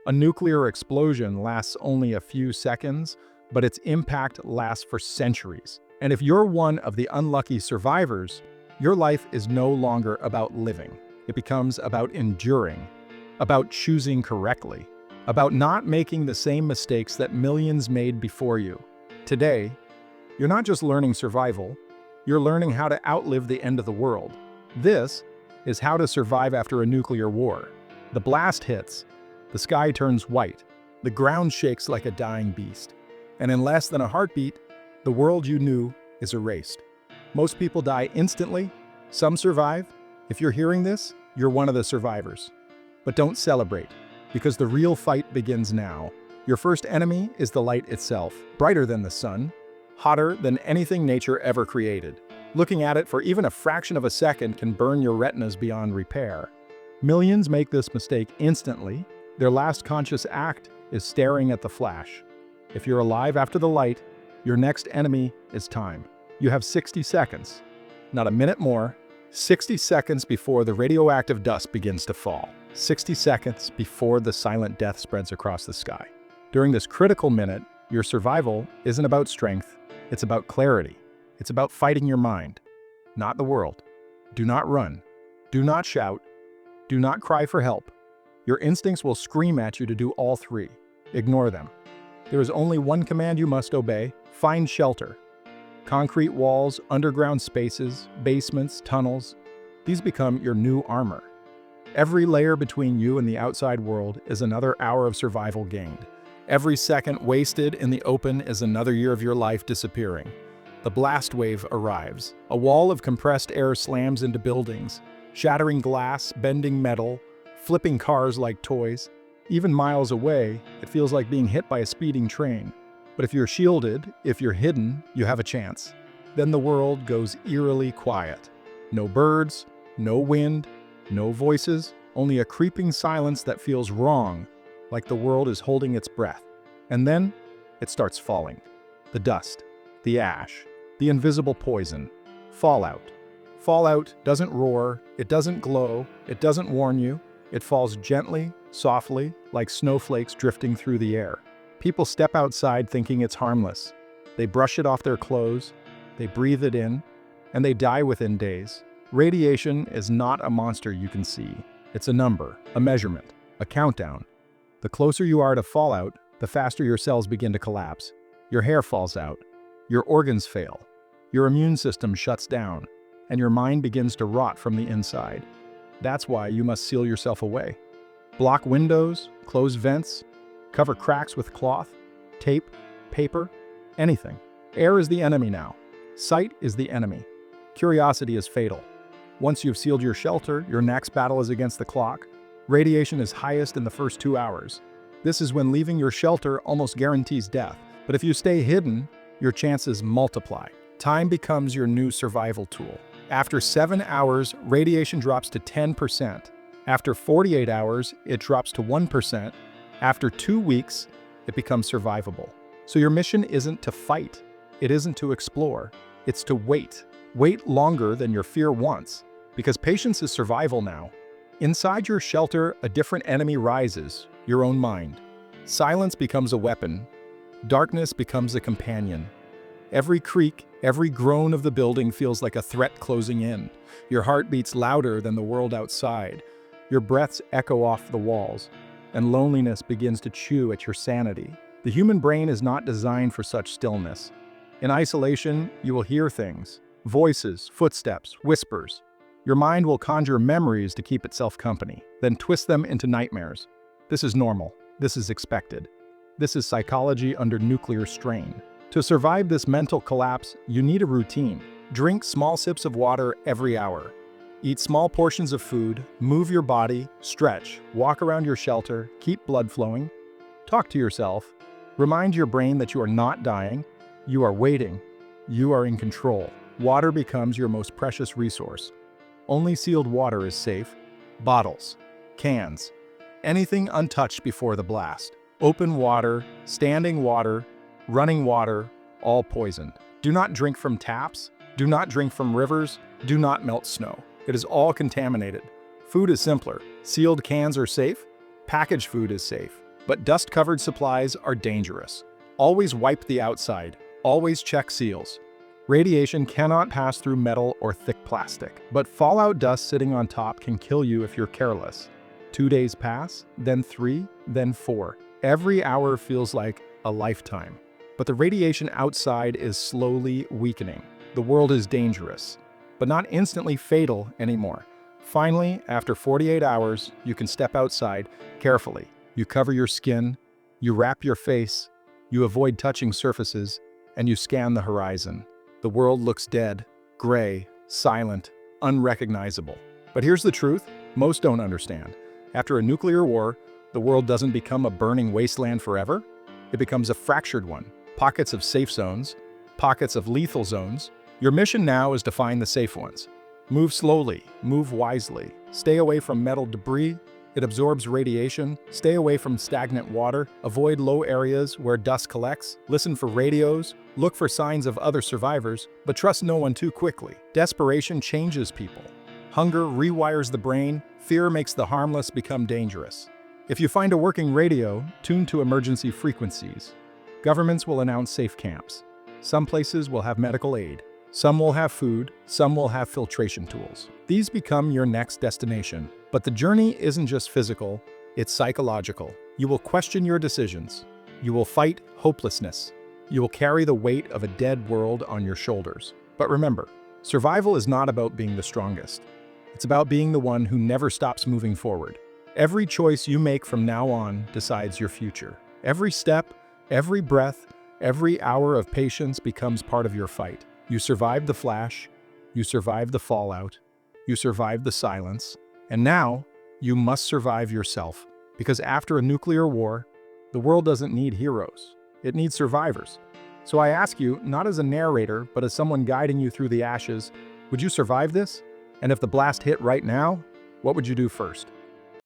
A nuclear explosion lasts only a few seconds, but its impact lasts for centuries. And if you're one of the unlucky survivors, your life is no longer about living. It becomes about enduring, about choosing correctly, about not making the same mistakes that millions made before you. Today, you're not just learning survival, you're learning how to outlive the end of the world. This is how to survive after a nuclear war. The blast hits, the sky turns white, the ground shakes like a dying beast, and in less than a heartbeat, the world you knew is erased. Most people die instantly, some survive. If you're hearing this, you're one of the survivors. But don't celebrate, because the real fight begins now. Your first enemy is the light itself, brighter than the sun, hotter than anything nature ever created. Looking at it for even a fraction of a second can burn your retinas beyond repair. Millions make this mistake instantly. Their last conscious act is staring at the flash. If you're alive after the light, your next enemy is time. You have 60 seconds, not a minute more, 60 seconds before the radioactive dust begins to fall, 60 seconds before the silent death spreads across the sky. During this critical minute, your survival isn't about strength, it's about clarity. It's about fighting your mind, not the world. Do not run. Do not shout. Do not cry for help. Your instincts will scream at you to do all three. Ignore them. There is only one command you must obey: find shelter. Concrete walls, underground spaces, basements, tunnels, these become your new armor. Every layer between you and the outside world is another hour of survival gained. Every second wasted in the open is another year of your life disappearing. The blast wave arrives. A wall of compressed air slams into buildings, shattering glass, bending metal, flipping cars like toys. Even miles away, it feels like being hit by a speeding train. But if you're shielded, if you're hidden, you have a chance. Then the world goes eerily quiet. No birds, no wind, no voices, only a creeping silence that feels wrong, like the world is holding its breath. And then it starts falling. The dust, the ash, the invisible poison. Fallout. Fallout doesn't roar, it doesn't glow, it doesn't warn you. It falls gently, softly, like snowflakes drifting through the air. People step outside thinking it's harmless. They brush it off their clothes, they breathe it in, and they die within days. Radiation is not a monster you can see. It's a number, a measurement, a countdown. The closer you are to fallout, the faster your cells begin to collapse. Your hair falls out, your organs fail, your immune system shuts down, and your mind begins to rot from the inside. That's why you must seal yourself away. Block windows, close vents, cover cracks with cloth, tape, paper, anything. Air is the enemy now. Sight is the enemy. Curiosity is fatal. Once you've sealed your shelter, your next battle is against the clock. Radiation is highest in the first 2 hours. This is when leaving your shelter almost guarantees death. But if you stay hidden, your chances multiply. Time becomes your new survival tool. After 7 hours, radiation drops to 10%. After 48 hours, it drops to 1%. After 2 weeks, it becomes survivable. So your mission isn't to fight. It isn't to explore. It's to wait. Wait longer than your fear wants, because patience is survival now. Inside your shelter, a different enemy rises, your own mind. Silence becomes a weapon. Darkness becomes a companion. Every creak, every groan of the building feels like a threat closing in. Your heart beats louder than the world outside. Your breaths echo off the walls, and loneliness begins to chew at your sanity. The human brain is not designed for such stillness. In isolation, you will hear things, voices, footsteps, whispers. Your mind will conjure memories to keep itself company, then twist them into nightmares. This is normal. This is expected. This is psychology under nuclear strain. To survive this mental collapse, you need a routine. Drink small sips of water every hour. Eat small portions of food, move your body, stretch, walk around your shelter, keep blood flowing. Talk to yourself. Remind your brain that you are not dying. You are waiting. You are in control. Water becomes your most precious resource. Only sealed water is safe. Bottles, cans, anything untouched before the blast. Open water, standing water, running water, all poisoned. Do not drink from taps. Do not drink from rivers. Do not melt snow. It is all contaminated. Food is simpler. Sealed cans are safe. Packaged food is safe. But dust-covered supplies are dangerous. Always wipe the outside. Always check seals. Radiation cannot pass through metal or thick plastic, but fallout dust sitting on top can kill you if you're careless. 2 days pass, then 3, then 4. Every hour feels like a lifetime. But the radiation outside is slowly weakening. The world is dangerous, but not instantly fatal anymore. Finally, after 48 hours, you can step outside carefully. You cover your skin, you wrap your face, you avoid touching surfaces, and you scan the horizon. The world looks dead, gray, silent, unrecognizable. But here's the truth: most don't understand. After a nuclear war, the world doesn't become a burning wasteland forever. It becomes a fractured one. Pockets of safe zones, pockets of lethal zones. Your mission now is to find the safe ones. Move slowly, move wisely. Stay away from metal debris. It absorbs radiation. Stay away from stagnant water. Avoid low areas where dust collects. Listen for radios. Look for signs of other survivors, but trust no one too quickly. Desperation changes people. Hunger rewires the brain. Fear makes the harmless become dangerous. If you find a working radio, tune to emergency frequencies. Governments will announce safe camps. Some places will have medical aid. Some will have food. Some will have filtration tools. These become your next destination. But the journey isn't just physical, it's psychological. You will question your decisions. You will fight hopelessness. You will carry the weight of a dead world on your shoulders. But remember, survival is not about being the strongest. It's about being the one who never stops moving forward. Every choice you make from now on decides your future. Every step, every breath, every hour of patience becomes part of your fight. You survived the flash, you survived the fallout, you survived the silence, and now you must survive yourself. Because after a nuclear war, the world doesn't need heroes, it needs survivors. So I ask you, not as a narrator, but as someone guiding you through the ashes, would you survive this? And if the blast hit right now, what would you do first?